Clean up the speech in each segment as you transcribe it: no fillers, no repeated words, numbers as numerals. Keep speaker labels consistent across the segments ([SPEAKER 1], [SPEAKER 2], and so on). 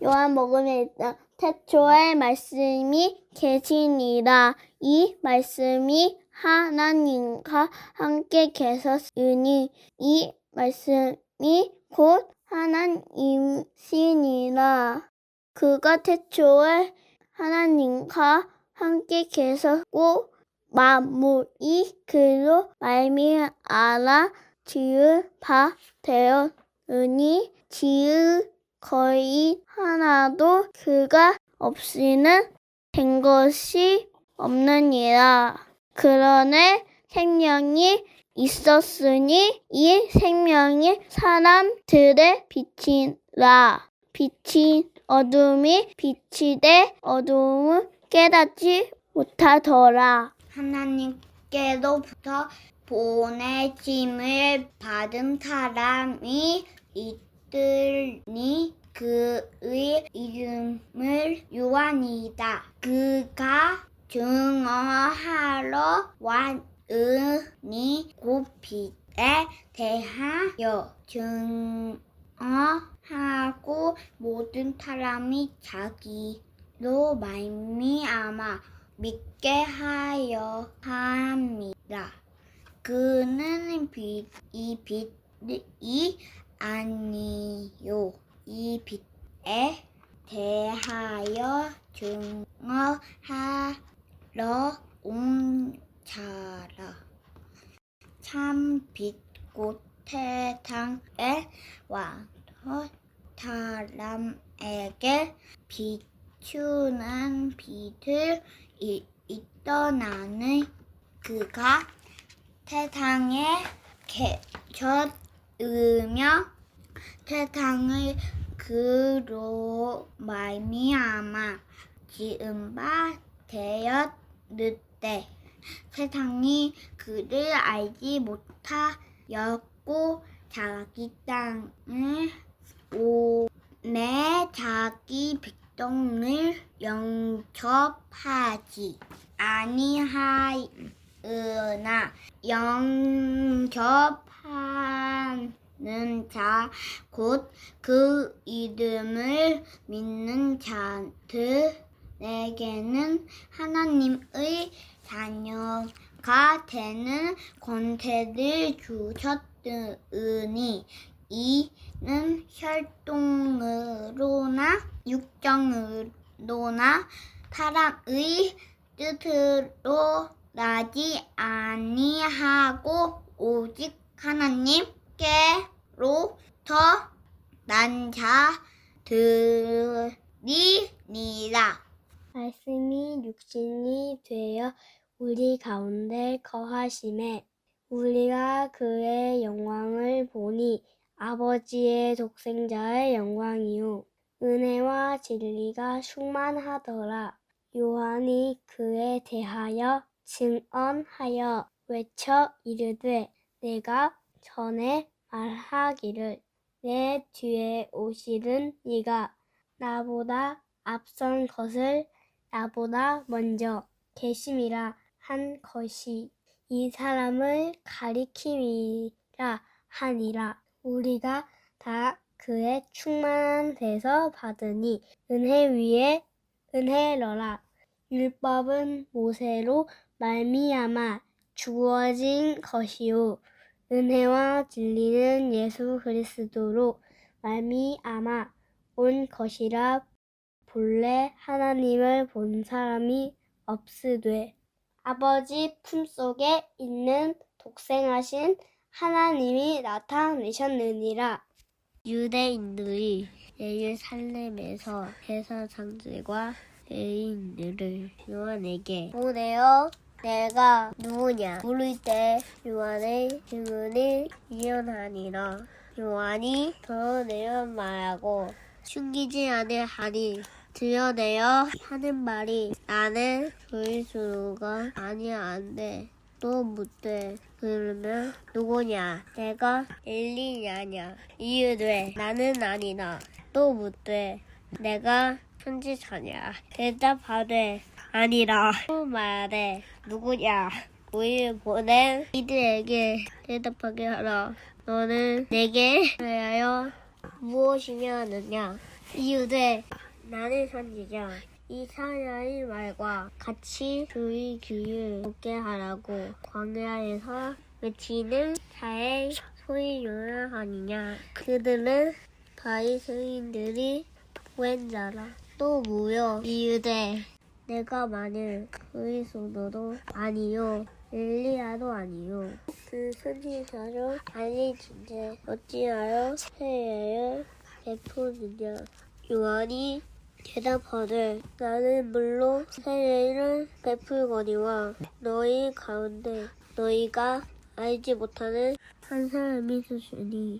[SPEAKER 1] 요한복음에 있다. 태초에 말씀이 계시니라. 이 말씀이 하나님과 함께 계셨으니 이 말씀이 곧 하나님이시니라. 그가 태초에 하나님과 함께 계셨고 만물이 그로 말미암아 지을 바 되었으니 지을 거의 하나도 그가 없이는 된 것이 없느니라. 그러나 생명이 있었으니 이 생명이 사람들의 빛이라. 빛이 어둠이 비치되 어둠을 깨닫지 못하더라.
[SPEAKER 2] 하나님께로부터 보내심을 받은 사람이 있으니 그의 이름을 요한이다. 그가 증언하러 왔으니 곧 빛에 대하여 증언하고 모든 사람이 자기로 말미암아 믿게 하여 함이라. 그는 이 빛이 아니요 이 빛에 대하여 증언하러 온 자라. 참 빛 곧 세상에 와서 사람에게 비추는 빛을 있더나는 그가 세상에 계셨으며 세상을 그로 말미암아 지은 바 되었는데 세상이 그를 알지 못하였고 자기 땅을 오내 자기 백성을 영접하지 아니하으나 영접하는 자 곧 그 이름을 믿는 자들에게는 하나님의 자녀가 되는 권세를 주셨으니 이는 혈통으로나 육정으로나 사람의 뜻으로 나지 아니하고 오직 하나님께로부터 난 자들이니라.
[SPEAKER 1] 말씀이 육신이 되어 우리 가운데 거하심에 우리가 그의 영광을 보니 아버지의 독생자의 영광이요 은혜와 진리가 충만하더라. 요한이 그에 대하여 증언하여 외쳐 이르되 내가 전에 말하기를 내 뒤에 오시는 이가 나보다 앞선 것을 나보다 먼저 계심이라 한 것이 이 사람을 가리킴이라 하니라. 우리가 다 그의 충만한 데서 받으니 은혜 위에 은혜로라. 율법은 모세로 말미암아 주어진 것이요 은혜와 진리는 예수 그리스도로 말미암아 온 것이라. 본래 하나님을 본 사람이 없으되 아버지 품속에 있는 독생하신 하나님이 나타내셨느니라. 유대인들이 예루살렘에서 제사장들과 레위인들을 요한에게 보내어 내가 누구냐 물을 때 요한의 증언을 이어하니라. 요한이 드러내어 말하고 숨기지 아니하니 드러내어 하는 말이 나는 그리스도가 아니한데 또 묻되 그러면 누구냐 내가 엘리야냐 이르되 나는 아니라. 또 묻되 내가 선지자냐 대답하되 아니라. 또 말하되 누구냐 우리를 보낸 이들에게 대답하게 하라. 너는 내게 대하여 무엇이냐 하느냐 이유대 나는 선지자 이사야의 말과 같이 그의 귀를 돋게 하라고 광야에서 외치는 자의 소리 요란하니냐. 그들은 바리새인들이 보낸 자라. 또 무려 이유대 내가 만일 그리스도도 아니요 엘리야도 아니요 그 선지자도 아니진대 어찌하여 세례를 베푸느냐. 요한이 대답하되 나는 물로 세례를 베풀거니와 너희 가운데 너희가 알지 못하는 한 사람이 있으니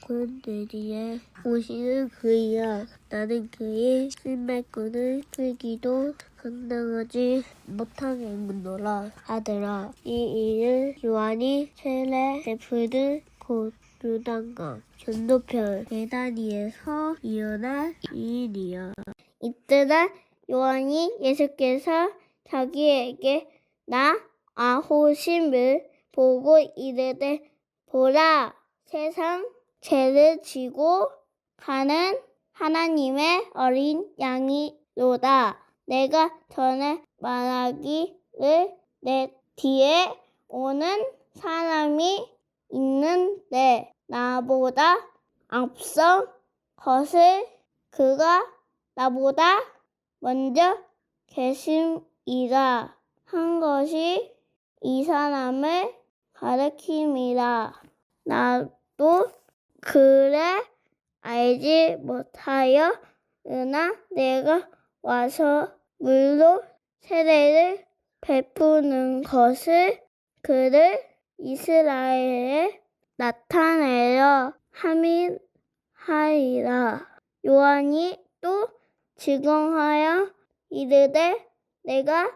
[SPEAKER 1] 곧 내 뒤에 오시는 그이라. 나는 그의 신발끈을 풀기도 감당하지 못하겠노라 하더라. 이 일을 요한이 세례 베풀던 곧 요단강 건너편 베다니에서 일어난 일이야. 이때다 요한이 예수께서 자기에게 나 아호심을 보고 이르되 보라 세상 죄를 지고 가는 하나님의 어린 양이로다. 내가 전에 말하기를 내 뒤에 오는 사람이 있는데 나보다 앞선 것을 그가 나보다 먼저 계심이라 한 것이 이 사람을 가리킴이라. 나도 그래 알지 못하여 으나 내가 와서 물로 세례를 베푸는 것을 그를 이스라엘에 나타내려 함이하리라. 요한이 또 증언하여 이르되 내가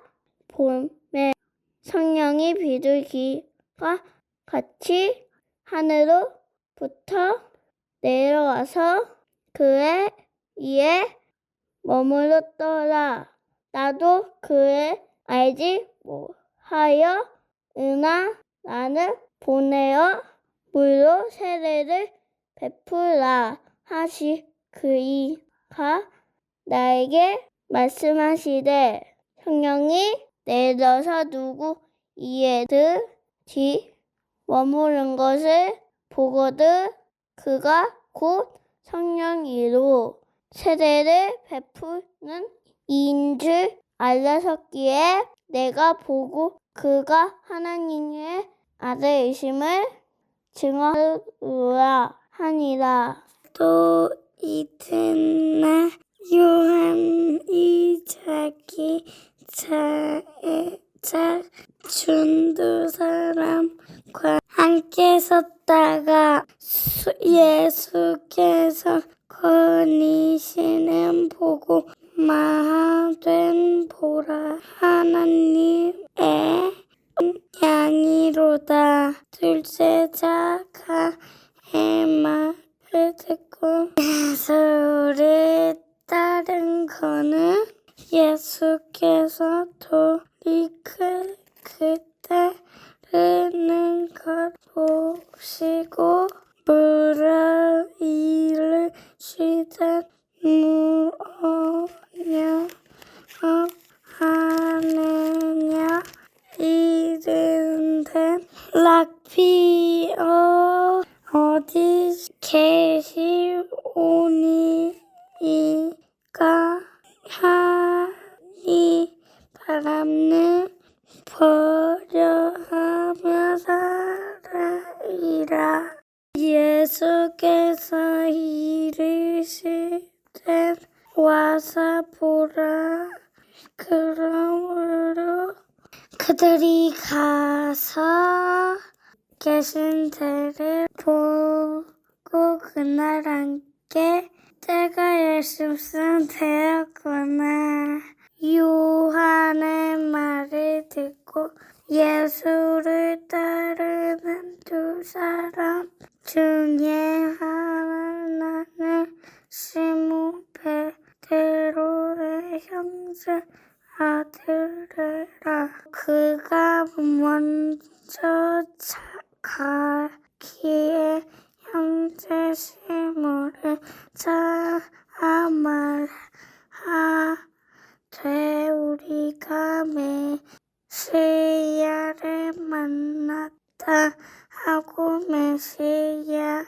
[SPEAKER 1] 봄에 성령이 비둘기와 같이 하늘로부터 내려와서 그의 이에 머물렀더라. 나도 그를 알지 못하여 으나 나는 보내어 물로 세례를 베풀라 하시 그이가 나에게 말씀하시되 성령이 내려서 누구 이에들 뒤 머무른 것을 보거든 그가 곧 성령이로 세례를 베푸는 이인 줄 알렸었기에 내가 보고 그가 하나님의 아들이심을 증언하노라 하니라. 또 이튿날 요한이 자기 차에 준두 사람과 함께 섰다가 예수께서 거니시는 보고 말하되 보라 하나님의 양이로다. 둘째 자가 의 말을 듣고 예수를 따른 거는 예수께서 돌이켜 그때르는 것 보시고 물어 이르시되 무엇냐 하느냐 이른데 락비어 어디 계시오니이까 하니 바람을 버려하며 살아이라. 예수께서 이르시되 와서 보라. 그러므로 그들이 가서 계신 데를 보고 그날 함께 때가 예수쯤 되었구나. 요한의 말을 듣고 예수를 따르는 두 사람 중에 하나는 시몬 베드로의 형제 아들이라. 그가 먼저 가기에 형제 시몬을 잡아 말하되 우리가 메시아를 만났다 하고 메시아는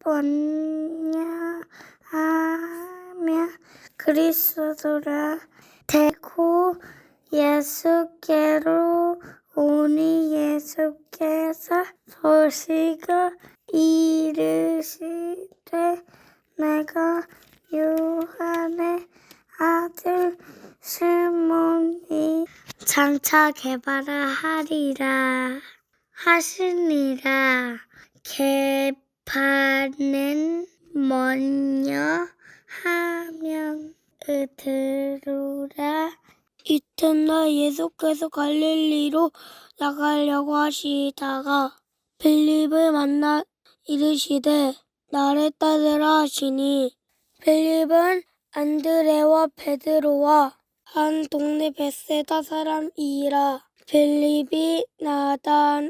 [SPEAKER 1] 뭐냐 하며 그리스도라 되고 예수께로 오니 예수께서 보시고 이르시되 내가 요한의 아들 시몬이 장차 개발하리라 하시니라. 개발은 뭐냐 하면 들으라. 이튿날 예수께서 갈릴리로 나가려고 하시다가 빌립을 만나 이르시되 나를 따르라 하시니 빌립은 안드레와 베드로와 한 동네 벳세다 사람이라. 빌립이 나다나엘을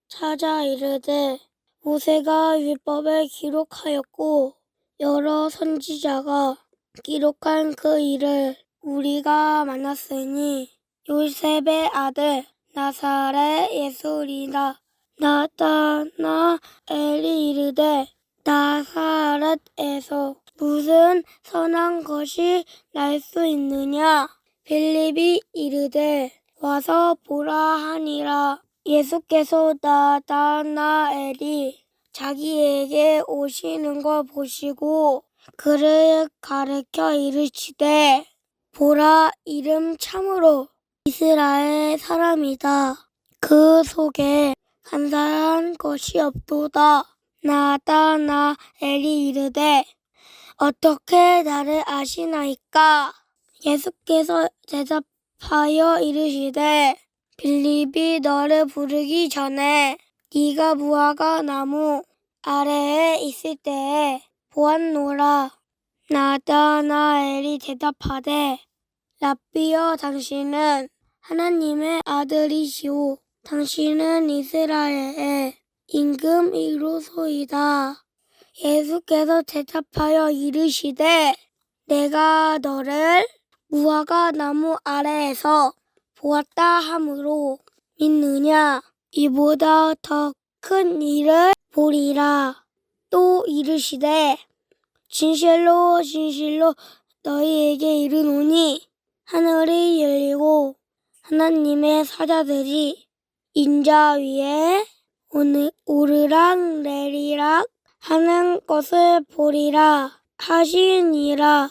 [SPEAKER 1] 찾아 이르되 모세가 율법을 기록하였고 여러 선지자가 기록한 그 일을 우리가 만났으니 요셉의 아들 나사렛 예수리라. 나다나엘이 이르되 나사렛에서 무슨 선한 것이 날 수 있느냐? 빌립이 이르되 와서 보라 하니라. 예수께서 나다나엘이 자기에게 오시는 걸 보시고 그를 가르쳐 이르시되 보라, 이름 참으로 이스라엘 사람이다. 그 속에 간사한 것이 없도다. 나다나엘이 이르되 어떻게 나를 아시나이까? 예수께서 대답하여 이르시되 빌립이 너를 부르기 전에 네가 무화과 나무 아래에 있을 때에 보았노라. 나다나엘이 대답하되 랍비여, 당신은 하나님의 아들이시오. 당신은 이스라엘의 임금이로소이다. 예수께서 대답하여 이르시되 내가 너를 무화과 나무 아래에서 보았다 하므로 믿느냐? 이보다 더 큰 일을 보리라. 또 이르시되 진실로 진실로 너희에게 이르노니 하늘이 열리고 하나님의 사자들이 인자 위에 오르락 내리락 하는 것을 보리라 하시니라.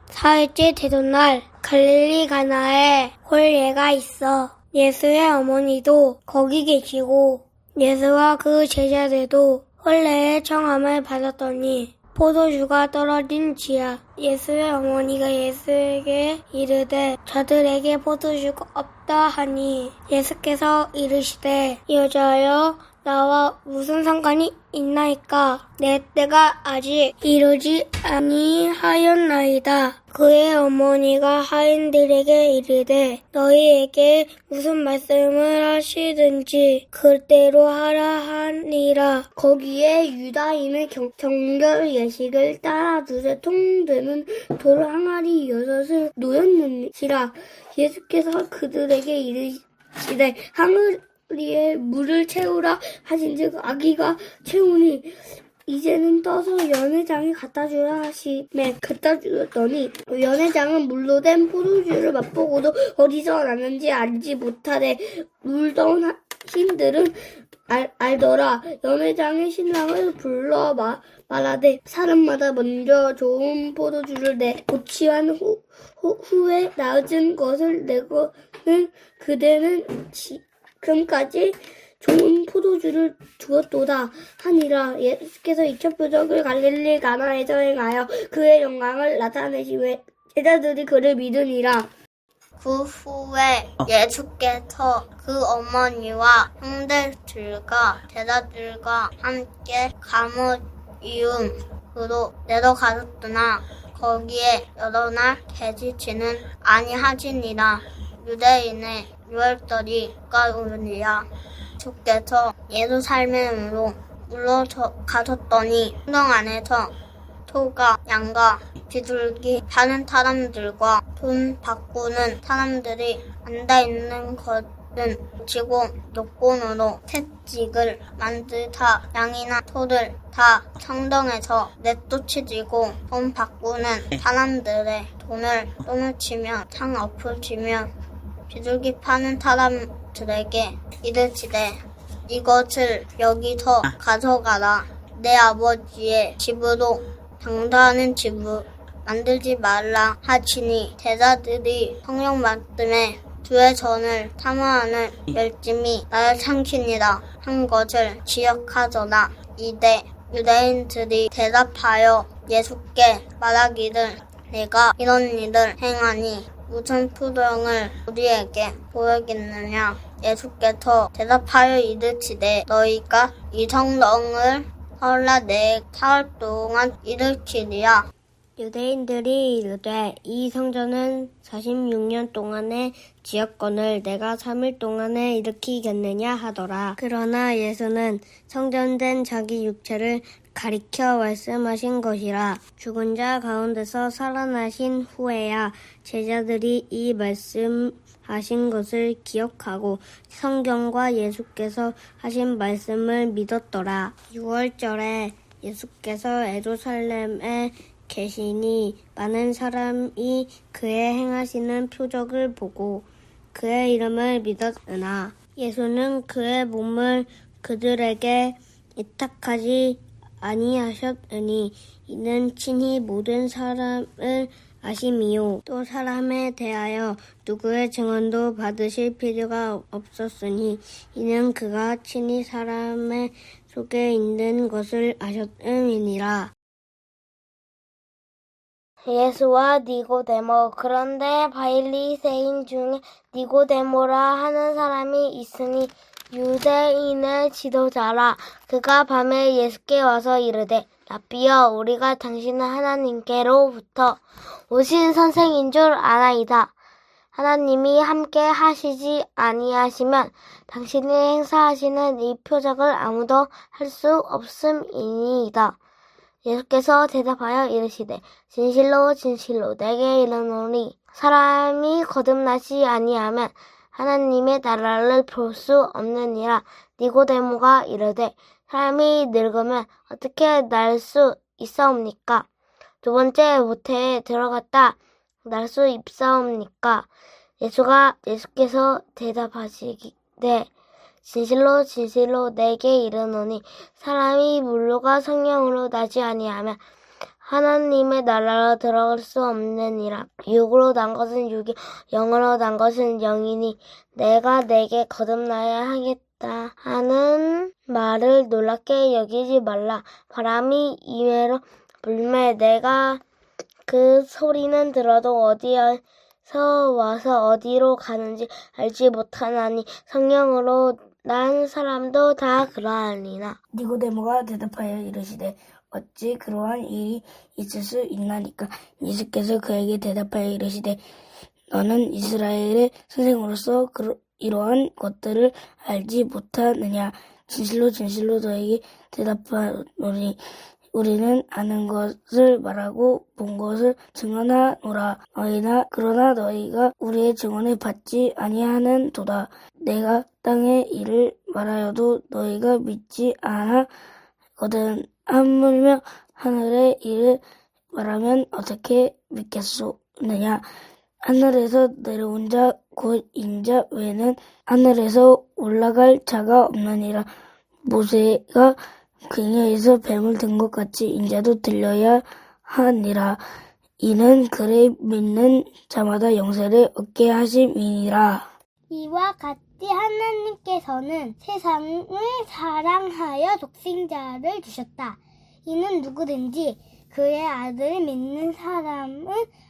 [SPEAKER 1] 사흘째 되던 날 갈릴리 가나에 홀례가 있어 예수의 어머니도 거기 계시고 예수와 그 제자들도 홀례의 청함을 받았더니 포도주가 떨어진 지하. 예수의 어머니가 예수에게 이르되 저들에게 포도주가 없다 하니 예수께서 이르시되 여자여, 나와 무슨 상관이 있나이까? 내 때가 아직 이르지 아니하였나이다. 그의 어머니가 하인들에게 이르되 너희에게 무슨 말씀을 하시든지 그대로 하라 하니라. 거기에 유다인의 정결 예식을 따라 두세 통 되는 돌 항아리 6을 놓였는지라. 예수께서 그들에게 이르시되 항아리에 물을 채우라 하신즉 아기가 채우니 이제는 떠서 연회장에 갖다 주라 하시매 갖다 주었더니 연회장은 물로 된 포도주를 맛보고도 어디서 났는지 알지 못하되 물던 신들은 알더라. 연회장의 신랑을 불러 말하되 사람마다 먼저 좋은 포도주를 내 고치한 후에 낮은 것을 내고는 그대는 지금까지 좋은 포도주를 주었도다 하니라. 예수께서 이천 표적을 갈릴리 가나에서 행하여 그의 영광을 나타내시매 제자들이 그를 믿으니라.
[SPEAKER 2] 그 후에 예수께서 그 어머니와 형제들과 제자들과 함께 감을 이음으로 내려가셨으나 거기에 여러 날 계시지는 아니하시니라. 유대인의 유월절이 가까우니라. 주께서 예루살렘으로 물러가셨더니 성당 안에서 소가 양과 비둘기 파는 사람들과 돈 바꾸는 사람들이 앉아있는 것은 지고 노곤으로 채찍을 만드사 양이나 소를 다 성당에서 내쫓으시고 돈 바꾸는 사람들의 돈을 떠묻히며 상 엎으시며 비둘기 파는 사람들에게 이르시되 이것을 여기서 가져가라. 내 아버지의 집으로 장사하는 집을 만들지 말라 하시니 제자들이 성령 말씀에 주의 전을 사모하는 열심히 나를 삼키니라 한 것을 기억하더라. 이때 유대인들이 대답하여 예수께 말하기를 내가 이런 일을 행하니 무슨 표정을 우리에게 보이겠느냐. 예수께서 대답하여 이르시되 너희가 이 성령을 설날 4사흘 동안 일으키리라.
[SPEAKER 1] 유대인들이 이르되 이 성전은 46년 동안의 지었건을 내가 3일 동안에 일으키겠느냐 하더라. 그러나 예수는 성전된 자기 육체를 가리켜 말씀하신 것이라. 죽은 자 가운데서 살아나신 후에야 제자들이 이 말씀하신 것을 기억하고 성경과 예수께서 하신 말씀을 믿었더라. 6월절에 예수께서 예루살렘에 계시니 많은 사람이 그의 행하시는 표적을 보고 그의 이름을 믿었으나 예수는 그의 몸을 그들에게 이탁하지 아니하셨으니 이는 친히 모든 사람을 아심이요 또 사람에 대하여 누구의 증언도 받으실 필요가 없었으니 이는 그가 친히 사람의 속에 있는 것을 아셨음이니라. 예수와 니고데모. 그런데 바리새인 중에 니고데모라 하는 사람이 있으니 유대인의 지도자라. 그가 밤에 예수께 와서 이르되 라삐여 우리가 당신은 하나님께로부터 오신 선생인 줄 아나이다. 하나님이 함께 하시지 아니하시면 당신이 행사하시는 이 표적을 아무도 할 수 없음이니이다. 예수께서 대답하여 이르시되 진실로 진실로 내게 이르노니 사람이 거듭나지 아니하면 하나님의 나라를 볼 수 없느니라. 니고데모가 이르되 사람이 늙으면 어떻게 날 수 있사옵니까? 두 번째 모태에 들어갔다 날 수 있사옵니까? 예수께서 대답하시되 진실로 진실로 내게 이르노니 사람이 물로가 성령으로 나지 아니하면 하나님의 나라로 들어갈 수 없느니라. 육으로 난 것은 육이 영으로 난 것은 영이니 내가 내게 거듭나야 하겠다 하는 말을 놀랍게 여기지 말라. 바람이 이외로 불매 내가 그 소리는 들어도 어디에서 와서 어디로 가는지 알지 못하나니 성령으로 난 사람도 다 그러하니라.
[SPEAKER 3] 니고데모가 대답하여 이르시되 어찌 그러한 일이 있을 수 있나니까. 예수께서 그에게 대답하여 이르시되 너는 이스라엘의 선생으로서 이러한 것들을 알지 못하느냐. 진실로 진실로 너에게 대답하노니 우리는 아는 것을 말하고 본 것을 증언하노라. 그러나 너희가 우리의 증언을 받지 아니하는도다. 내가 땅의 일을 말하여도 너희가 믿지 아니하거든. 하물며 하늘의 일을 말하면 어떻게 믿겠느냐. 하늘에서 내려온 자 곧 인자 외에는 하늘에서 올라갈 자가 없느니라. 모세가 괭이에서 뱀을 든 것 같이 인자도 들려야 하니라. 이는 그를 믿는 자마다 영생을 얻게 하심이니라.
[SPEAKER 1] 이와 같이 하나님께서는 세상을 사랑하여 독생자를 주셨다. 이는 누구든지 그의 아들을 믿는 사람은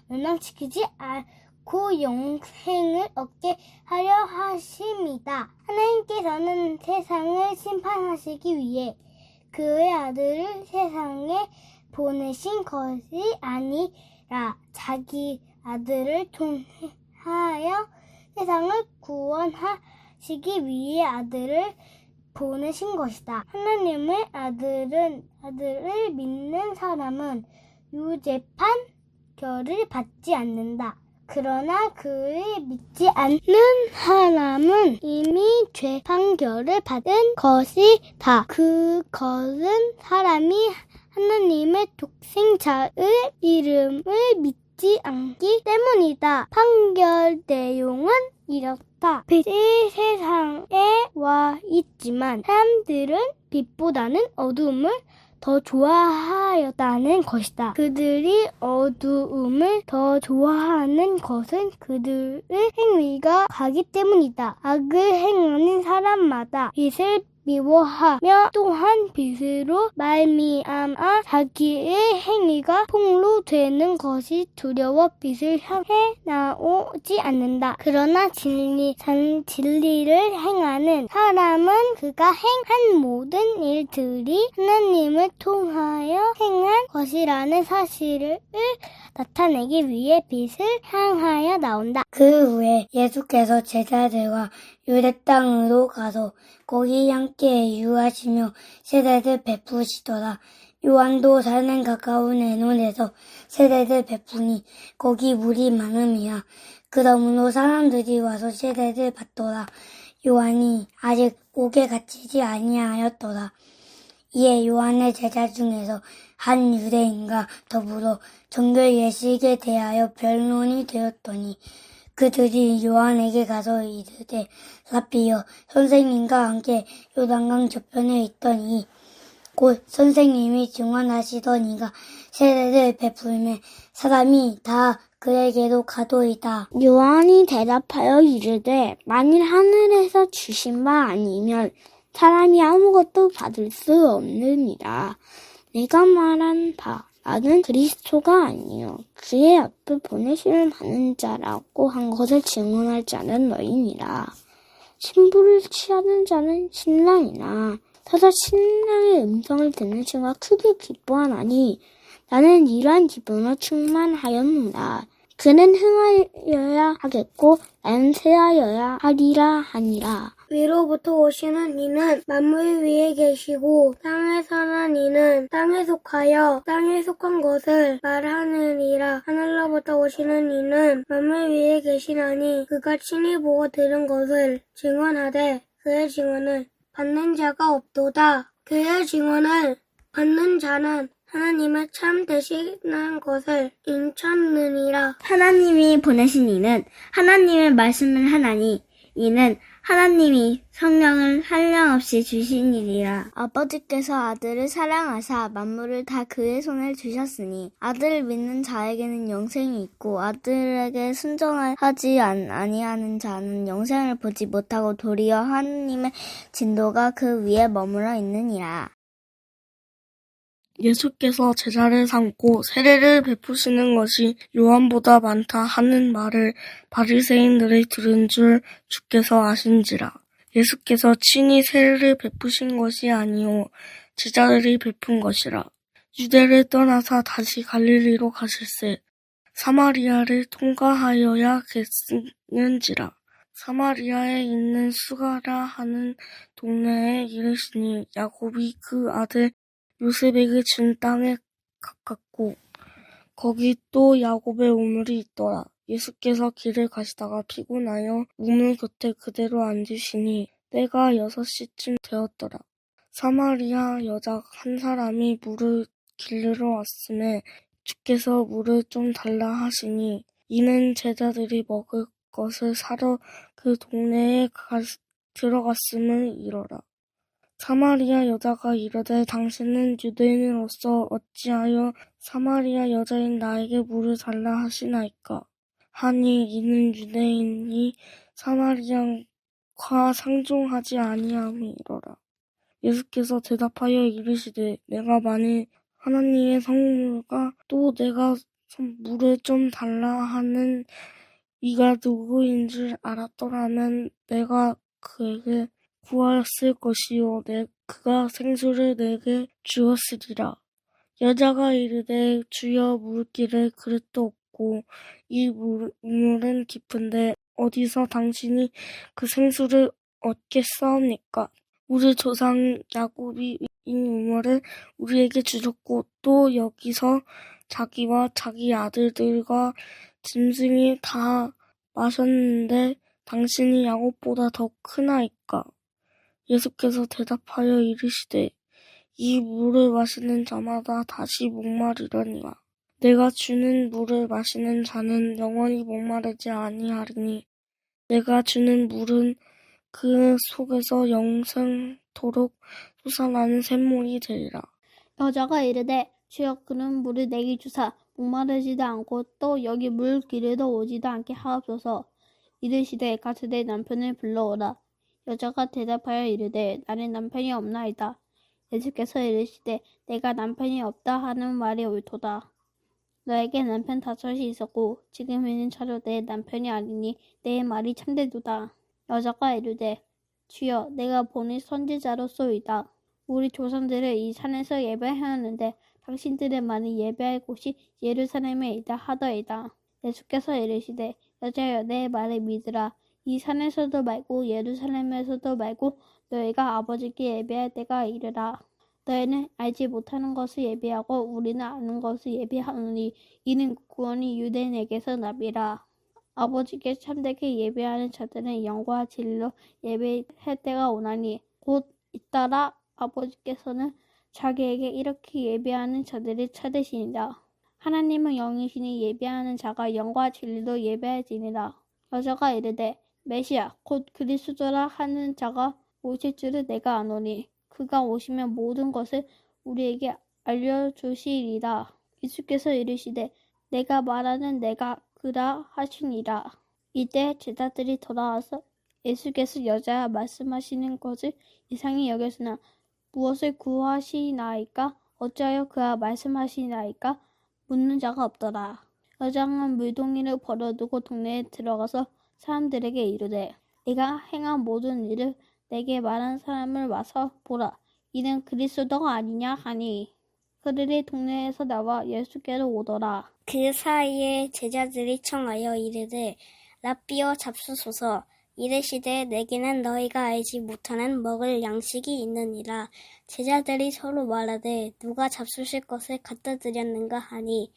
[SPEAKER 1] 멸망시키지 않고 영생을 얻게 하려 하심이다. 하나님께서는 세상을 심판하시기 위해 그의 아들을 세상에 보내신 것이 아니라 자기 아들을 통하여 세상을 구원하시기 위해 아들을 보내신 것이다. 하나님의 아들을 믿는 사람은 유죄판결을 받지 않는다. 그러나 그를 믿지 않는 사람은 이미 죄판결을 받은 것이다. 그것은 사람이 하나님의 독생자의 이름을 믿지 않기 때문이다. 판결 내용은 이렇다. 빛이 세상에 와 있지만 사람들은 빛보다는 어두움을 더 좋아하였다는 것이다. 그들이 어두움을 더 좋아하는 것은 그들의 행위가 가기 때문이다. 악을 행하는 사람마다 빛을 미워하며 또한 빛으로 말미암아 자기의 행위가 폭로되는 것이 두려워 빛을 향해 나오지 않는다. 그러나 진리를 행하는 사람은 그가 행한 모든 일들이 하나님을 통하여 행한 것이라는 사실을 나타내기 위해 빛을 향하여 나온다.
[SPEAKER 3] 그 후에 예수께서 제자들과 유대 땅으로 가서 거기 함께 유하시며 세례를 베푸시더라. 요한도 사는 가까운 에논에서 세례를 베푸니 거기 물이 많음이라. 그러므로 사람들이 와서 세례를 받더라. 요한이 아직 옥에 갇히지 아니하였더라. 이에 요한의 제자 중에서 한 유대인과 더불어 종교 예식에 대하여 변론이 되었더니 그들이 요한에게 가서 이르되 라삐여 선생님과 함께 요단강 저편에 있더니 곧 선생님이 증언하시던 이가 세례를 베풀매 사람이 다 그에게로 가도이다.
[SPEAKER 4] 요한이 대답하여 이르되 만일 하늘에서 주신 바 아니면 사람이 아무것도 받을 수 없느니라. 내가 말한 바 나는 그리스도가 아니요 그의 앞을 보내심을 받는 자라고 한 것을 증언할 자는 너희니라. 신부를 취하는 자는 신랑이나 서서 신랑의 음성을 듣는 순간 크게 기뻐하나니 나는 이러한 기쁨으로 충만하였노라. 그는 흥하여야 하겠고 나는 쇠하여야 하리라 하니라.
[SPEAKER 3] 위로부터 오시는 이는 만물 위에 계시고 땅에 사는 이는 땅에 속하여 땅에 속한 것을 말하느니라. 하늘로부터 오시는 이는 만물 위에 계시나니 그가 친히 보고 들은 것을 증언하되 그의 증언을 받는 자가 없도다. 그의 증언을 받는 자는 하나님의 참 되시는 것을 인쳤느니라.
[SPEAKER 4] 하나님이 보내신 이는 하나님의 말씀을 하나니 이는 하나님이 성령을 한량없이 주시니라. 아버지께서 아들을 사랑하사 만물을 다 그의 손에 주셨으니 아들을 믿는 자에게는 영생이 있고 아들에게 순종하지 아니하는 자는 영생을 보지 못하고 도리어 하나님의 진노가 그 위에 머물러 있느니라.
[SPEAKER 5] 예수께서 제자를 삼고 세례를 베푸시는 것이 요한보다 많다 하는 말을 바리새인들이 들은 줄 주께서 아신지라. 예수께서 친히 세례를 베푸신 것이 아니요 제자들이 베푼 것이라. 유대를 떠나사 다시 갈릴리로 가실새 사마리아를 통과하여야 겠는지라. 사마리아에 있는 수가라 하는 동네에 이르시니 야곱이 그 아들 요셉에게 준 땅에 가깝고 거기 또 야곱의 우물이 있더라. 예수께서 길을 가시다가 피곤하여 우물 곁에 그대로 앉으시니 때가 6시쯤 되었더라. 사마리아 여자 한 사람이 물을 길르러 왔음에 주께서 물을 좀 달라 하시니 이는 제자들이 먹을 것을 사러 그 동네에 들어갔음을 이러라. 사마리아 여자가 이르되 당신은 유대인으로서 어찌하여 사마리아 여자인 나에게 물을 달라 하시나이까 하니 이는 유대인이 사마리아과 상종하지 아니함이로라. 예수께서 대답하여 이르시되 내가 만일 하나님의 성물과 또 내가 물을 좀 달라 하는 이가 누구인 줄 알았더라면 내가 그에게 구하였을 것이요 그가 생수를 내게 주었으리라. 여자가 이르되 주여 물기를 그릇도 없고 이 우물은 깊은데 어디서 당신이 그 생수를 얻겠사옵니까? 우리 조상 야곱이 이 우물을 우리에게 주셨고 또 여기서 자기와 자기 아들들과 짐승이 다 마셨는데 당신이 야곱보다 더 크나이까? 예수께서 대답하여 이르시되 이 물을 마시는 자마다 다시 목마르려니와 내가 주는 물을 마시는 자는 영원히 목마르지 아니하리니 내가 주는 물은 그 속에서 영생토록 솟아나는 샘물이 되리라.
[SPEAKER 4] 여자가 이르되 주여 그런 물을 내게 주사 목마르지도 않고 또 여기 물 기르러 오지도 않게 하옵소서. 이르시되 가수대 남편을 불러오라. 여자가 대답하여 이르되 나는 남편이 없나이다. 예수께서 이르시되 내가 남편이 없다 하는 말이 옳도다. 너에게 남편 5이 있었고 지금에는 차로 내 남편이 아니니 내 말이 참되도다. 여자가 이르되 주여 내가 보니 선지자로소이다. 우리 조상들은 이 산에서 예배하였는데 당신들의 말은 예배할 곳이 예루살렘에 있다 하더이다. 예수께서 이르시되 여자여 내 말을 믿으라. 이 산에서도 말고 예루살렘에서도 말고 너희가 아버지께 예배할 때가 이르라. 너희는 알지 못하는 것을 예배하고 우리는 아는 것을 예배하노니 이는 구원이 유대인에게서 나비라. 아버지께 참되게 예배하는 자들은 영과 진리로 예배할 때가 오나니 곧 잇따라 아버지께서는 자기에게 이렇게 예배하는 자들을 찾으시니라. 하나님은 영이시니 예배하는 자가 영과 진리로 예배할지니라. 여자가 이르되 메시아 곧 그리스도라 하는 자가 오실 줄을 내가 아노니 그가 오시면 모든 것을 우리에게 알려주시리라. 예수께서 이르시되 내가 말하는 내가 그라 하시니라. 이때 제자들이 돌아와서 예수께서 여자와 말씀하시는 것을 이상히 여겼으나 무엇을 구하시나이까? 어찌하여 그와 말씀하시나이까? 묻는 자가 없더라. 여자는 물동이를 버려두고 동네에 들어가서 사람들에게 이르되 내가 행한 모든 일을 내게 말한 사람을 와서 보라. 이는 그리스도가 아니냐 하니 그들이 동네에서 나와 예수께로 오더라.
[SPEAKER 3] 그 사이에 제자들이 청하여 이르되 랍비여 잡수소서. 이르시되 내게는 너희가 알지 못하는 먹을 양식이 있느니라. 제자들이 서로 말하되 누가 잡수실 것을 갖다 드렸는가 하니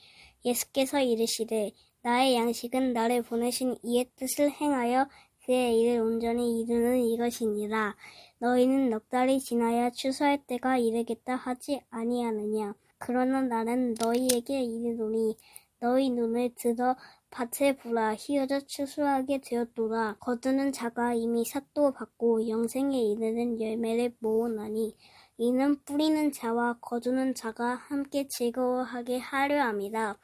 [SPEAKER 3] 예수께서 이르시되 나의 양식은 나를 보내신 이의 뜻을 행하여 그의 일을 온전히 이루는 이것이니라. 너희는 넉 달이 지나야 추수할 때가 이르겠다 하지 아니하느냐. 그러나 나는 너희에게 이르노니 너희 눈을 들어 밭을 보라. 희어져 추수하게 되었도다. 거두는 자가 이미 삭도 받고 영생에 이르는 열매를 모으나니 이는 뿌리는 자와 거두는 자가 함께 즐거워하게 하려 함이라.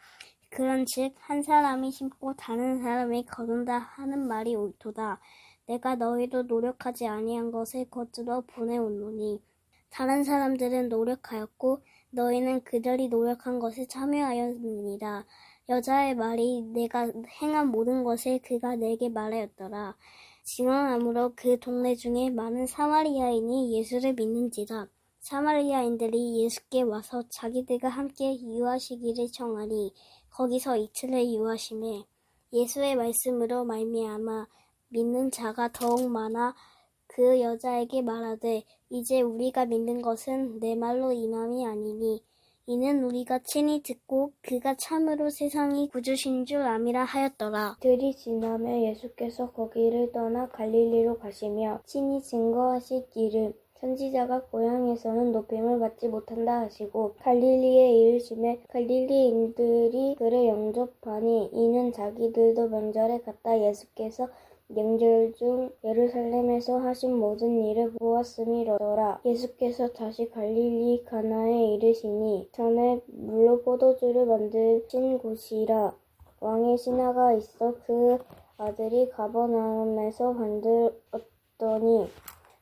[SPEAKER 3] 그런즉 한 사람이 심고 다른 사람이 거둔다 하는 말이 옳도다. 내가 너희도 노력하지 아니한 것을 거두러 보내오노니 다른 사람들은 노력하였고 너희는 그들이 노력한 것에 참여하였느니라. 여자의 말이 내가 행한 모든 것을 그가 내게 말하였더라. 증언함으로 그 동네 중에 많은 사마리아인이 예수를 믿는지라. 사마리아인들이 예수께 와서 자기들과 함께 유하시기를 청하니 거기서 이틀을 유하심에 예수의 말씀으로 말미암아 믿는 자가 더욱 많아 그 여자에게 말하되 이제 우리가 믿는 것은 내 말로 임함이 아니니 이는 우리가 친히 듣고 그가 참으로 세상이 구주신 줄 암이라 하였더라.
[SPEAKER 6] 들이 지나며 예수께서 거기를 떠나 갈릴리로 가시며 친히 증거하시기를 선지자가 고향에서는 높임을 받지 못한다 하시고 갈릴리에 이르심에 갈릴리인들이 그를 영접하니 이는 자기들도 명절에 갔다 예수께서 명절 중 예루살렘에서 하신 모든 일을 보았음이로더라. 예수께서 다시 갈릴리 가나에 이르시니 전에 물로 포도주를 만드신 곳이라. 왕의 신하가 있어 그 아들이 가버나움에서 병들었더니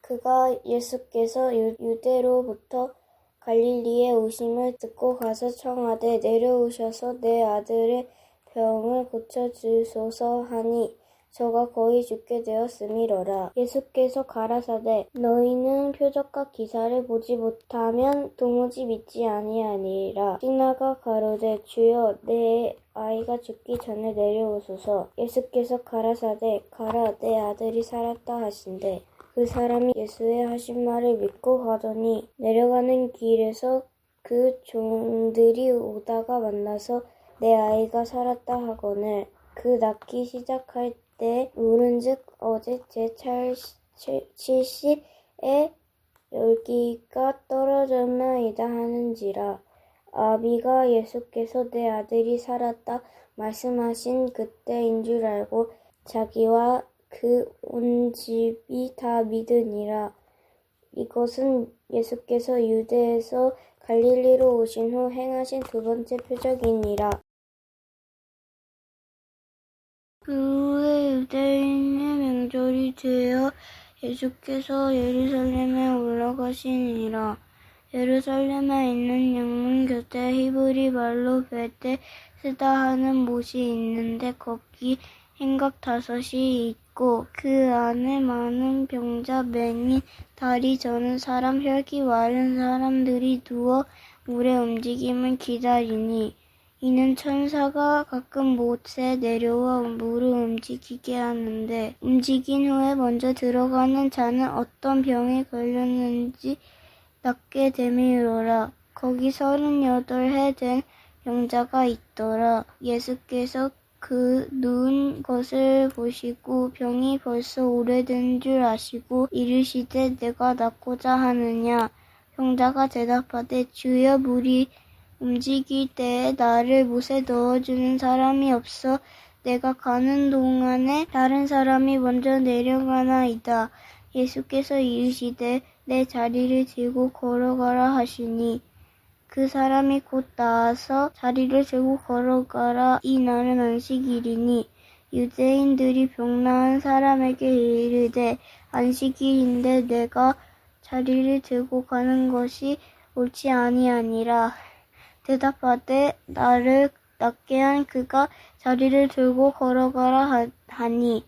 [SPEAKER 6] 그가 예수께서 유대로부터 갈릴리에 오심을 듣고 가서 청하되 내려오셔서 내 아들의 병을 고쳐주소서 하니 저가 거의 죽게 되었음이로라. 예수께서 가라사대 너희는 표적과 기사를 보지 못하면 도무지 믿지 아니하니라. 신하가 가로되 주여 내 아이가 죽기 전에 내려오소서. 예수께서 가라사대 가라 내 아들이 살았다 하신대 그 사람이 예수의 하신 말을 믿고 가더니 내려가는 길에서 그 종들이 오다가 만나서 내 아이가 살았다 하거늘 그 낳기 시작할 때 물은즉 어제 제 70에 열기가 떨어졌나이다 하는지라. 아비가 예수께서 내 아들이 살았다 말씀하신 그때인 줄 알고 자기와 그 온 집이 다 믿으니라. 이것은 예수께서 유대에서 갈릴리로 오신 후 행하신 두 번째 표적이니라.
[SPEAKER 4] 그 후에 유대인의 명절이 되어 예수께서 예루살렘에 올라가시니라. 예루살렘에 있는 영문 곁에 히브리 말로 베데스다 하는 못이 있는데 거기 행각 5이 있고 그 안에 많은 병자, 맹인, 다리 저는 사람, 혈기 마른 사람들이 누워 물의 움직임을 기다리니 이는 천사가 가끔 못에 내려와 물을 움직이게 하는데 움직인 후에 먼저 들어가는 자는 어떤 병에 걸렸는지 낫게 됨이로라. 거기 38해 된 병자가 있더라. 예수께서 그 누운 것을 보시고 병이 벌써 오래된 줄 아시고 이르시되 내가 낫고자 하느냐. 병자가 대답하되 주여 물이 움직일 때에 나를 못에 넣어주는 사람이 없어 내가 가는 동안에 다른 사람이 먼저 내려가나이다. 예수께서 이르시되 내 자리를 들고 걸어가라 하시니 그 사람이 곧 나아서 자리를 들고 걸어가라. 이 날은 안식일이니 유대인들이 병 나은 사람에게 이르되 안식일인데 내가 자리를 들고 가는 것이 옳지 아니하니라. 대답하되 나를 낫게 한 그가 자리를 들고 걸어가라 하니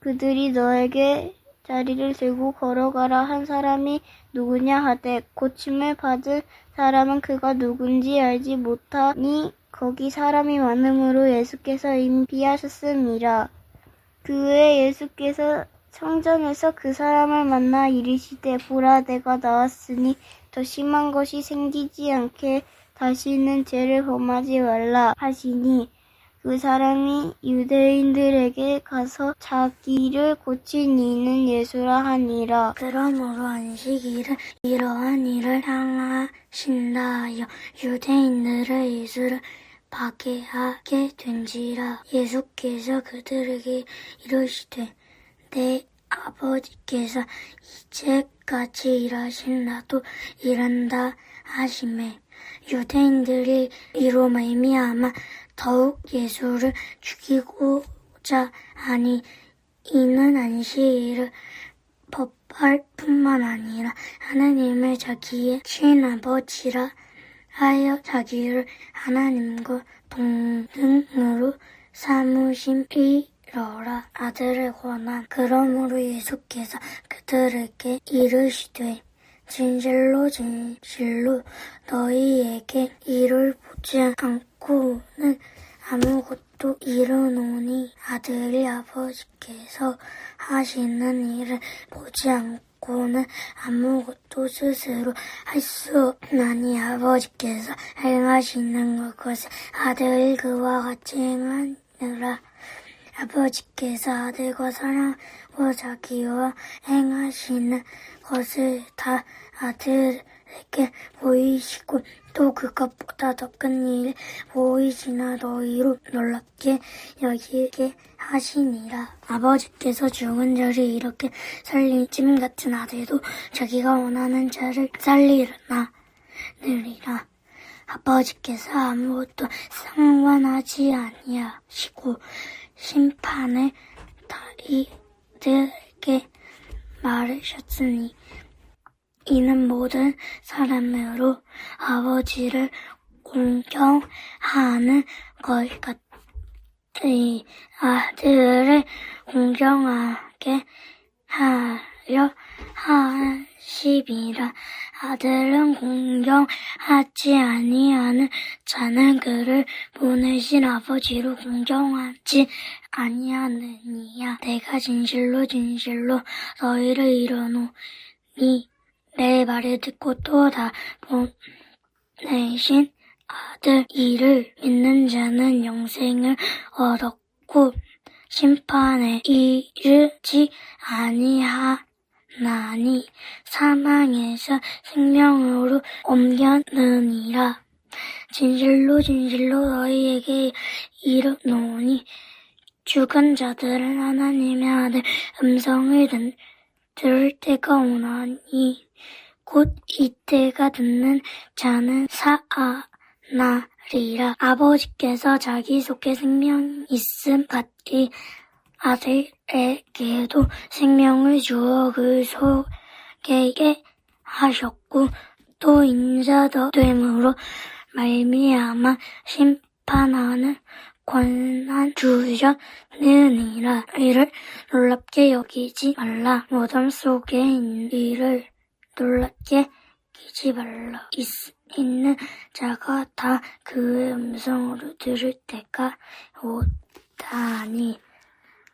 [SPEAKER 4] 그들이 너에게 자리를 들고 걸어가라 한 사람이 누구냐 하되 고침을 받은 사람은 그가 누군지 알지 못하니 거기 사람이 많음으로 예수께서 임비하셨음이라. 그 후에 예수께서 성전에서 그 사람을 만나 이르시되 보라 내가 나왔으니 더 심한 것이 생기지 않게 다시는 죄를 범하지 말라 하시니 그 사람이 유대인들에게 가서 자기를 고친 이는 예수라 하니라.
[SPEAKER 3] 그러므로 안식일은 이러한 일을 향하신다 하여 유대인들의 예수를 박해하게 된지라. 예수께서 그들에게 이르시되 내 아버지께서 이제 같이 일하신 나도 일한다 하시매 유대인들이 이로 말미암아 더욱 예수를 죽이고자 하니 이는 안식일을 법할 뿐만 아니라 하나님을 자기의 친아버지라 하여 자기를 하나님과 동등으로 삼으심이로라. 아들의 권한. 그러므로 예수께서 그들에게 이르시되 진실로 진실로 너희에게 이를 보지 않고는 아무것도 이르노니 아들이 아버지께서 하시는 일을 보지 않고는 아무것도 스스로 할 수 없나니 아버지께서 행하시는 것을 아들이 그와 같이 행하느라. 아버지께서 아들과 사랑하고 자기와 행하시는 것을 다 아들에게 보이시고 또 그것보다 더 큰 일을 보이시나 너희로 놀랍게 여기게 하시니라. 아버지께서 죽은 자를 이렇게 살리심 같은 아들도 자기가 원하는 자를 살리느니라. 아버지께서 아무것도 상관하지 아니하시고 심판을 다리들에게 말하셨으니 이는 모든 사람으로 아버지를 공경하는 것 같으니 아들을 공경하게 하려 하심이라. 아들은 공경하지 아니하는 자는 그를 보내신 아버지로 공경하지 아니하느니라. 내가 진실로 진실로 너희를 이르노니 내 말을 듣고 또 다 보내신 아들 이를 믿는 자는 영생을 얻었고 심판에 이르지 아니하나니 사망에서 생명으로 옮겼느니라. 진실로 진실로 너희에게 이르노니 죽은 자들은 하나님의 아들 음성을 들을 때가 오나니 곧 이때가 듣는 자는 살아나리라. 아버지께서 자기 속에 생명이 있음 같이 아들에게도 생명을 주어 그 속에 하셨고 또 인자도 됨으로 말미암아 심판하는 권한 주셨느니라. 이를 놀랍게 여기지 말라. 무덤 속에 있는 이를 놀랍게 여기지 말라. 있는 자가 다 그의 음성으로 들을 때가 오다니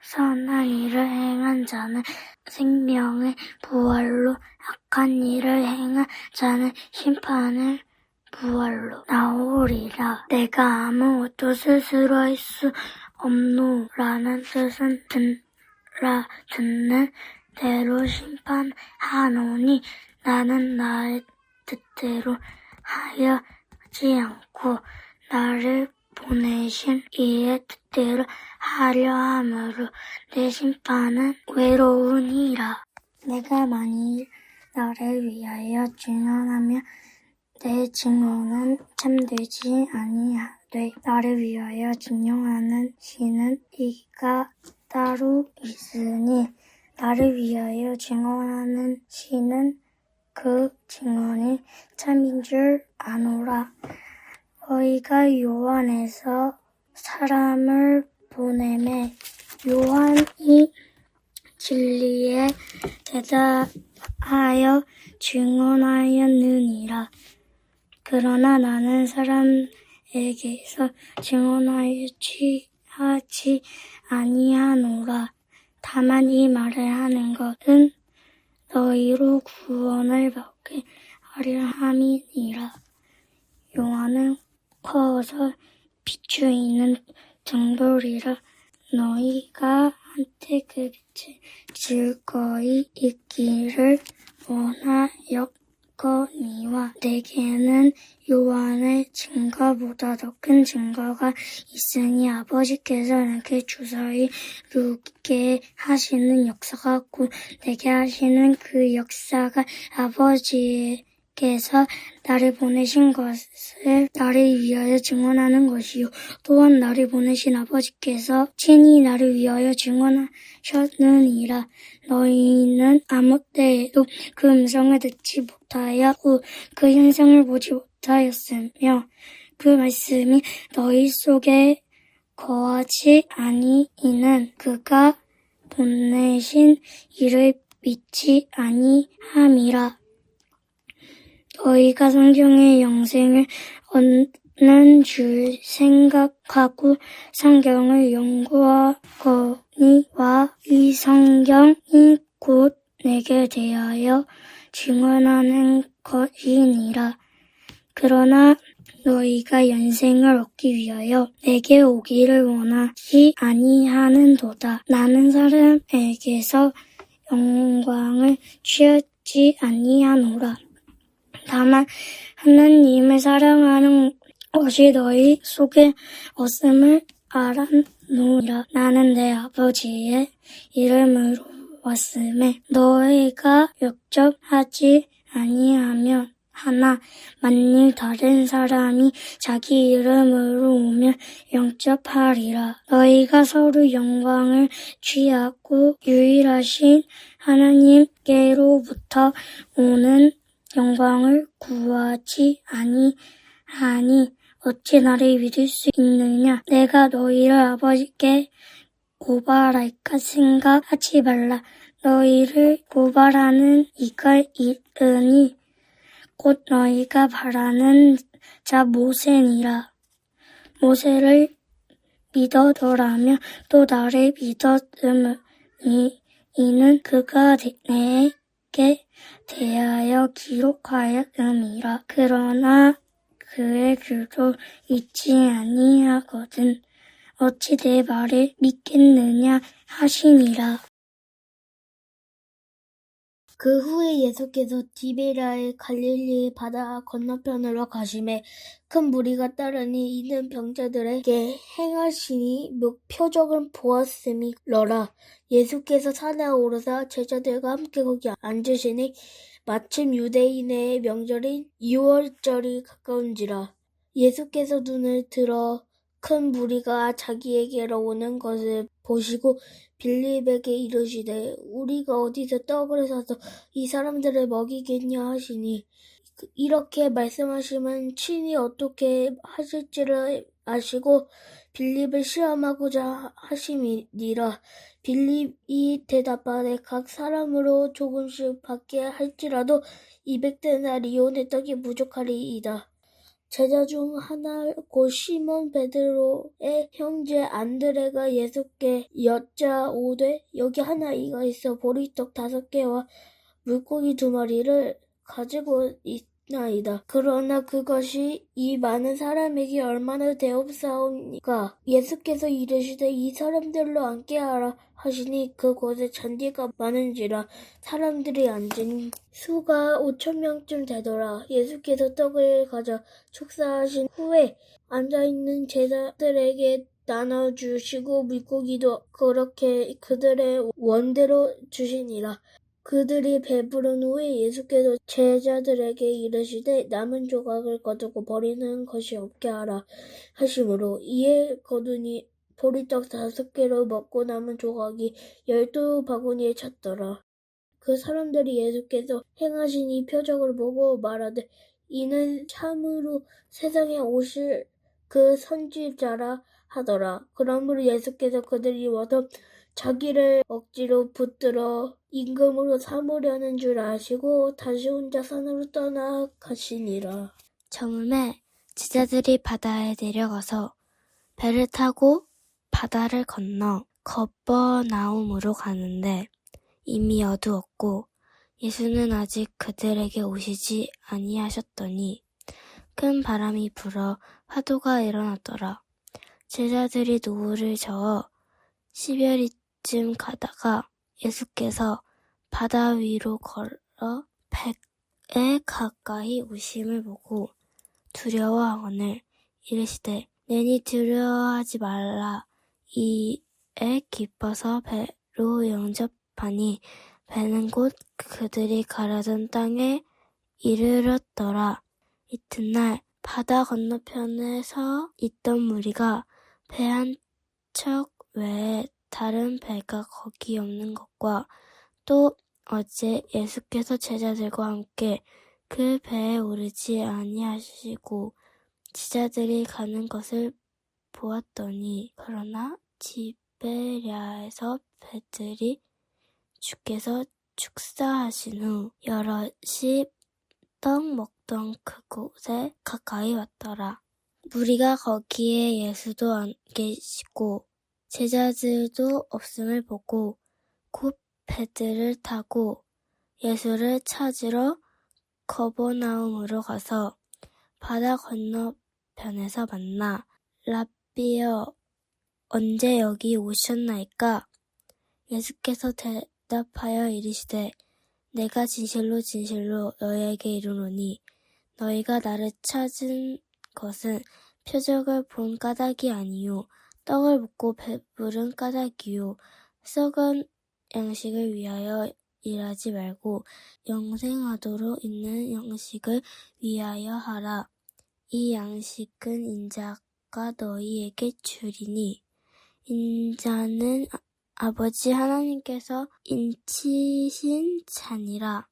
[SPEAKER 3] 선한 일을 행한 자는 생명의 부활로 악한 일을 행한 자는 심판의 부활로 나오리라. 내가 아무것도 스스로 할 수 없노라는 뜻은 듣는 대로 심판하노니 나는 나의 뜻대로 하여지 않고 나를 보내신 이의 뜻대로 하려 함으로 내 심판은 외로우니라. 내가 만일 나를 위하여 증언하면 내 증언은 참되지 아니하되 나를 위하여 증언하는 시는 이가 따로 있으니 나를 위하여 증언하는 시는 그 증언이 참인 줄 아노라. 너희가 요한에서 사람을 보내매 요한이 진리에 대답하여 증언하였느니라. 그러나 나는 사람에게서 증언하지 아니하노라. 다만 이 말을 하는 것은 너희로 구원을 받게 하려 함이니라. 요한은 커서 비추이는 등불이라. 너희가 한때 그 빛에 즐거이 있기를 원하였거니와 내게는 요한의 증거보다 더 큰 증거가 있으니 아버지께서 내게 주사위 이루게 하시는 역사가 있고 내게 하시는 그 역사가 아버지께서 나를 보내신 것을 나를 위하여 증언하는 것이요 또한 나를 보내신 아버지께서 친히 나를 위하여 증언하셨느니라. 너희는 아무 때에도 그 음성을 듣지 못하였고 그 형상을 보지 못하였으며 그 말씀이 너희 속에 거하지 아니이는 그가 보내신 이를 믿지 아니함이라. 너희가 성경의 영생을 얻는 줄 생각하고 성경을 연구하거니와 이 성경이 곧 내게 대하여 증언하는 것이니라. 그러나 너희가 영생을 얻기 위하여 내게 오기를 원하지 아니하는도다. 나는 사람에게서 영광을 취하지 아니하노라. 다만 하나님을 사랑하는 것이 너희 속에 없음을 알았노라. 나는 내 아버지의 이름으로 왔음에 너희가 역접하지 아니하면 하나 만일 다른 사람이 자기 이름으로 오면 영접하리라. 너희가 서로 영광을 취하고 유일하신 하나님께로부터 오는 영광을 구하지 아니하니 어찌 나를 믿을 수 있느냐. 내가 너희를 아버지께 고발할까 생각하지 말라. 너희를 고발하는 이가 있으니 곧 너희가 바라는 자 모세니라. 모세를 믿어더라면 또 나를 믿었으니 이는 그가 내게 대하여 기록하였음이라. 그러나 그의 글도 잊지 아니하거든 어찌 내 말을 믿겠느냐 하시니라.
[SPEAKER 1] 그 후에 예수께서 디베랴의 갈릴리 바다 건너편으로 가시매 큰 무리가 따르니 이는 병자들에게 행하시니 표적을 보았음이러라. 예수께서 산에 오르사 제자들과 함께 거기 앉으시니 마침 유대인의 명절인 유월절이 가까운지라. 예수께서 눈을 들어 큰 무리가 자기에게로 오는 것을 보시고 빌립에게 이르시되 우리가 어디서 떡을 사서 이 사람들을 먹이겠냐 하시니 이렇게 말씀하시면 친히 어떻게 하실지를 아시고 빌립을 시험하고자 하심이니라. 빌립이 대답하되 각 사람으로 조금씩 받게 할지라도 200데나리온의 떡이 부족하리이다. 제자 중 하나 곧 시몬 베드로의 형제 안드레가 예수께 여짜오되 여기 하나 이가 있어 보리떡 5개와 물고기 2마리를 가지고 있나이다. 그러나 그것이 이 많은 사람에게 얼마나 되옵사오니까. 예수께서 이르시되 이 사람들로 앉게 하라 하시니 그곳에 잔디가 많은지라 사람들이 앉은 수가 5,000명쯤 되더라. 예수께서 떡을 가져 축사하신 후에 앉아있는 제자들에게 나눠주시고 물고기도 그렇게 그들의 원대로 주시니라. 그들이 배부른 후에 예수께서 제자들에게 이르시되 남은 조각을 거두고 버리는 것이 없게 하라 하시므로 이에 거두니 보리떡 5개로 먹고 남은 조각이 12바구니에 찼더라. 그 사람들이 예수께서 행하신 이 표적을 보고 말하되 이는 참으로 세상에 오실 그 선지자라 하더라. 그러므로 예수께서 그들이 와서 자기를 억지로 붙들어 임금으로 삼으려는 줄 아시고 다시 혼자 산으로 떠나가시니라.
[SPEAKER 4] 저물매 제자들이 바다에 내려가서 배를 타고 바다를 건너 거버나움으로 가는데 이미 어두웠고 예수는 아직 그들에게 오시지 아니하셨더니 큰 바람이 불어 파도가 일어났더라. 제자들이 노을을 저어 10여리쯤 가다가 예수께서 바다 위로 걸어 배에 가까이 오심을 보고 두려워하거늘 이르시되 내니 두려워하지 말라. 이에 기뻐서 배로 영접하니 배는 곧 그들이 가려던 땅에 이르렀더라. 이튿날 바다 건너편에 서 있던 무리가 배 한 척 외에 다른 배가 거기 없는 것과 또 어제 예수께서 제자들과 함께 그 배에 오르지 아니하시고 제자들이 가는 것을 보았더니 그러나 디베랴에서 배들이 주께서 축사하신 후 여럿이 떡 먹던 그곳에 가까이 왔더라. 무리가 거기에 예수도 안 계시고 제자들도 없음을 보고 곧 배들을 타고 예수를 찾으러 거버나움으로 가서 바다 건너편에서 만나 랍비여 언제 여기 오셨나이까? 예수께서 대답하여 이르시되 내가 진실로 진실로 너희에게 이르노니 너희가 나를 찾은 것은 표적을 본 까닭이 아니요 떡을 먹고 배부른 까닭이요 썩은 양식을 위하여 일하지 말고 영생하도록 있는 양식을 위하여 하라. 이 양식은 인자가 너희에게 주리니 인자는 아버지 하나님께서 인치신 자니라.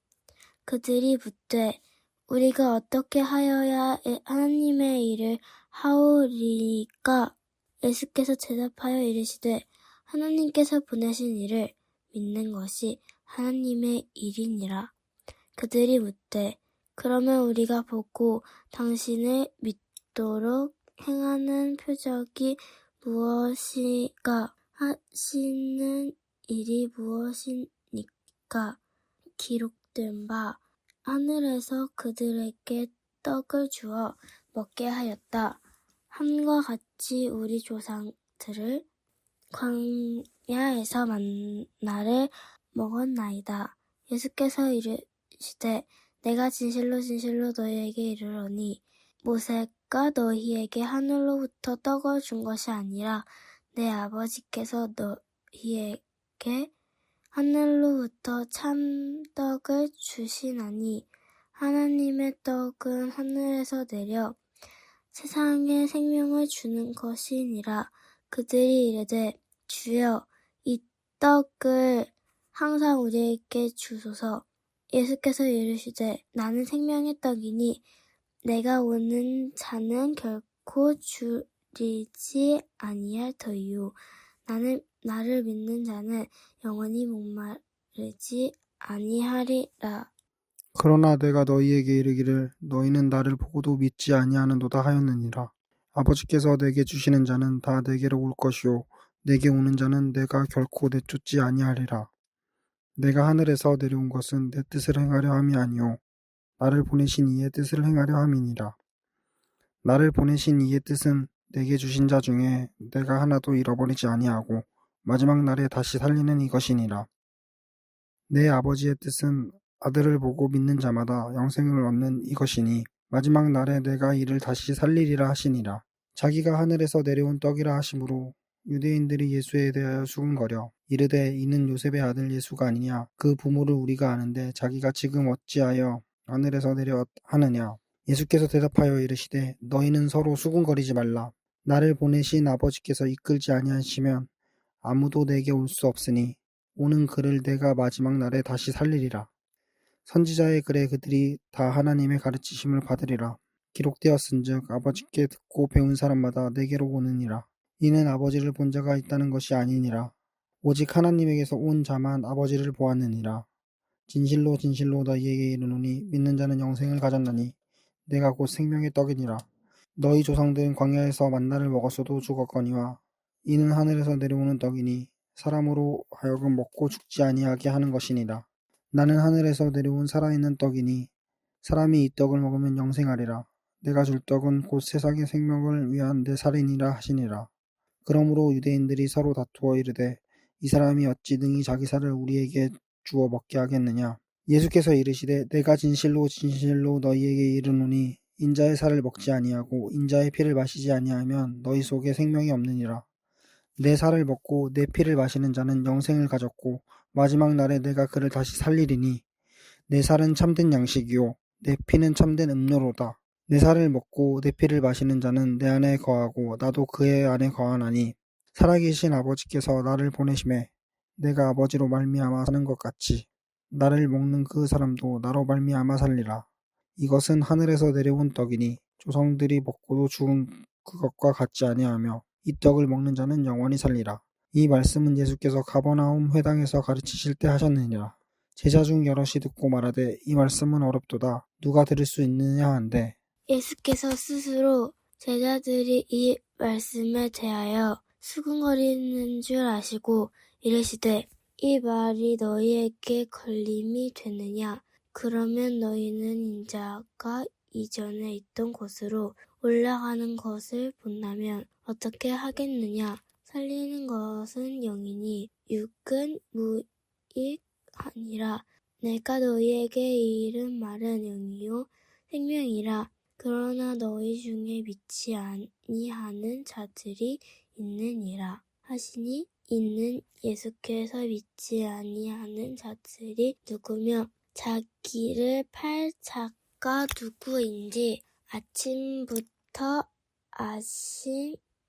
[SPEAKER 4] 그들이 묻되 우리가 어떻게 하여야 하나님의 일을 하오리까? 예수께서 대답하여 이르시되 하나님께서 보내신 이를 믿는 것이 하나님의 일이니라. 그들이 묻되
[SPEAKER 1] 그러면 우리가 보고 당신을 믿도록 행하는 표적이 무엇이가 하시는 일이 무엇이니까 기록된 바 하늘에서 그들에게 떡을 주어 먹게 하였다. 함과 같이 우리 조상들을 광야에서 만나를 먹었나이다. 예수께서 이르시되 내가 진실로 진실로 너희에게 이르노니 모세가 너희에게 하늘로부터 떡을 준 것이 아니라 내 아버지께서 너희에게 하늘로부터 참떡을 주시나니 하나님의 떡은 하늘에서 내려 세상에 생명을 주는 것이니라. 그들이 이르되 주여 이 떡을 항상 우리에게 주소서. 예수께서 이르시되 나는 생명의 떡이니 내가 오는 자는 결코 줄이지 아니할 터이요 나를 믿는 자는 영원히 목마르지 아니하리라.
[SPEAKER 7] 그러나 내가 너희에게 이르기를 너희는 나를 보고도 믿지 아니하는도다 하였느니라. 아버지께서 내게 주시는 자는 다 내게로 올 것이요 내게 오는 자는 내가 결코 내쫓지 아니하리라. 내가 하늘에서 내려온 것은 내 뜻을 행하려 함이 아니요 나를 보내신 이의 뜻을 행하려 함이니라. 나를 보내신 이의 뜻은 내게 주신 자 중에 내가 하나도 잃어버리지 아니하고 마지막 날에 다시 살리는 이것이니라. 내 아버지의 뜻은 아들을 보고 믿는 자마다 영생을 얻는 이것이니 마지막 날에 내가 이를 다시 살리리라 하시니라. 자기가 하늘에서 내려온 떡이라 하심으로 유대인들이 예수에 대하여 수군거려 이르되 이는 요셉의 아들 예수가 아니냐. 그 부모를 우리가 아는데 자기가 지금 어찌하여 하늘에서 내려하느냐. 예수께서 대답하여 이르시되 너희는 서로 수군거리지 말라. 나를 보내신 아버지께서 이끌지 아니하시면 아무도 내게 올 수 없으니 오는 그를 내가 마지막 날에 다시 살리리라. 선지자의 글에 그들이 다 하나님의 가르치심을 받으리라. 기록되었은즉 아버지께 듣고 배운 사람마다 내게로 오느니라. 이는 아버지를 본 자가 있다는 것이 아니니라. 오직 하나님에게서 온 자만 아버지를 보았느니라. 진실로 진실로 너희에게 이르노니 믿는 자는 영생을 가졌나니 내가 곧 생명의 떡이니라. 너희 조상들은 광야에서 만나를 먹었어도 죽었거니와 이는 하늘에서 내려오는 떡이니 사람으로 하여금 먹고 죽지 아니하게 하는 것이니라. 나는 하늘에서 내려온 살아있는 떡이니 사람이 이 떡을 먹으면 영생하리라. 내가 줄 떡은 곧 세상의 생명을 위한 내 살이니라 하시니라. 그러므로 유대인들이 서로 다투어 이르되 이 사람이 어찌 능히 자기 살을 우리에게 주어 먹게 하겠느냐. 예수께서 이르시되 내가 진실로 진실로 너희에게 이르노니 인자의 살을 먹지 아니하고 인자의 피를 마시지 아니하면 너희 속에 생명이 없느니라. 내 살을 먹고 내 피를 마시는 자는 영생을 가졌고 마지막 날에 내가 그를 다시 살리리니 내 살은 참된 양식이요 내 피는 참된 음료로다. 내 살을 먹고 내 피를 마시는 자는 내 안에 거하고 나도 그의 안에 거하나니 살아계신 아버지께서 나를 보내심에 내가 아버지로 말미암아 사는 것 같이 나를 먹는 그 사람도 나로 말미암아 살리라. 이것은 하늘에서 내려온 떡이니 조상들이 먹고도 죽은 그것과 같지 아니하며 이 떡을 먹는 자는 영원히 살리라. 이 말씀은 예수께서 가버나움 회당에서 가르치실 때 하셨느니라. 제자 중 여럿이 듣고 말하되 이 말씀은 어렵도다. 누가 들을 수 있느냐 한데
[SPEAKER 1] 예수께서 스스로 제자들이 이 말씀에 대하여 수군거리는 줄 아시고 이르시되 이 말이 너희에게 걸림이 되느냐. 그러면 너희는 인자가 이전에 있던 곳으로 올라가는 것을 본다면 어떻게 하겠느냐. 살리는 것은 영이니 육은 무익하니라. 내가 너희에게 이른 말은 영이요 생명이라. 그러나 너희 중에 믿지 아니하는 자들이 있느니라 하시니 이는 예수께서 믿지 아니하는 자들이 누구며 자기를 팔 자가 누구인지 아침부터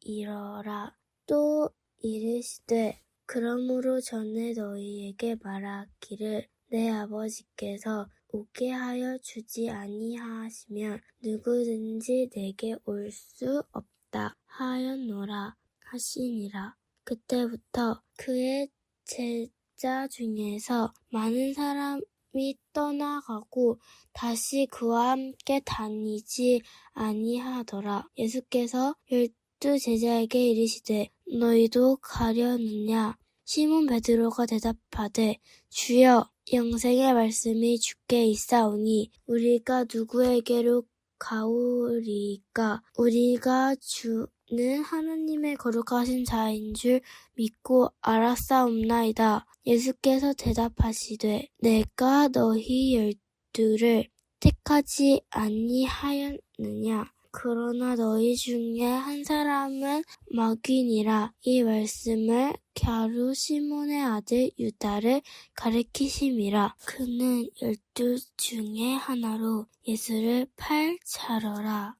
[SPEAKER 1] 아심이러라. 또 이르시되 그러므로 전에 너희에게 말하기를 내 아버지께서 오게 하여 주지 아니하시면 누구든지 내게 올 수 없다 하였노라 하시니라. 그때부터 그의 제자 중에서 많은 사람이 사람이 떠나가고 다시 그와 함께 다니지 아니하더라. 예수께서 12 제자에게 이르시되 너희도 가려느냐? 시몬 베드로가 대답하되 주여 영생의 말씀이 주께 있사오니 우리가 누구에게로 가오리이까? 우리가 주는 하나님의 거룩하신 자인 줄 믿고 알았사옵나이다. 예수께서 대답하시되 내가 너희 12를 택하지 아니하였느냐? 그러나 너희 중에 한 사람은 마귀니라. 이 말씀을 갸루 시몬의 아들 유다를 가리키심이라. 그는 12 중에 하나로 예수를 팔자러라.